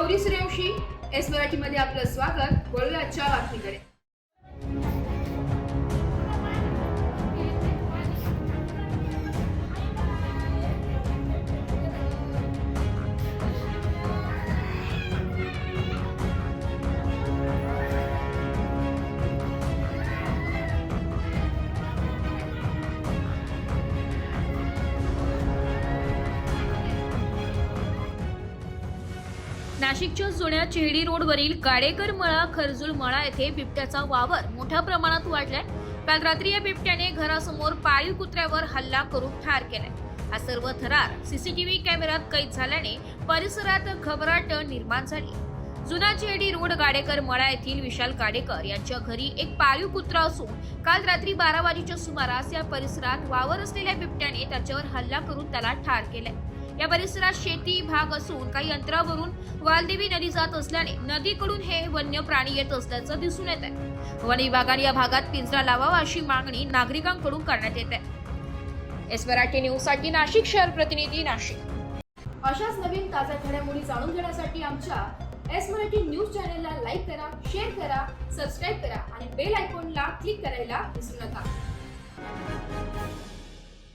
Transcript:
Gauri Suryavanshi, S मराठीमध्ये आपलं स्वागत। वळूया आजच्या बातमीकडे। नाशिकच्या जुन्या चेहडी रोडवरील गाडेकर मळा खरजुल मळा येथे बिबट्याचा वावर मोठ्या प्रमाणात वाढलाय। काल रात्री या बिबट्याने घरासमोर पाळीव कुत्र्यावर हल्ला करून ठार केलाय। हा सर्व थरार सीसीटीव्ही कॅमेऱ्यात कैद झाल्याने परिसरात घबराट निर्माण झाली। जुना चेहडी रोड गाडेकर मळा येथील विशाल गाडेकर यांच्या घरी एक पाळीव कुत्रा असून काल रात्री 12 वाजेच्या सुमारास या परिसरात वावर असलेल्या बिबट्याने त्याच्यावर हल्ला करून त्याला ठार केलाय। या परिसरात शेती भाग असून काही अंतरावरून वालदेवी नदी जात असल्याने नदीकडून हे वन्य प्राणी येत असल्याचं दिसून येत आहे। वन विभागाने या भागात पिंजरा लावावा अशी मागणी नागरिकांकडून करण्यात येत आहे। एस मराठी न्यूज साठी नाशिक शहर प्रतिनिधी नाशिक। अशाच नवीन ताज्या घडामोडी जाणून घेण्यासाठी आमच्या एस मराठी न्यूज चॅनलला लाईक करा, शेअर करा, सबस्क्राईब करा आणि बेल आयकॉनला क्लिक करायला विसरू नका।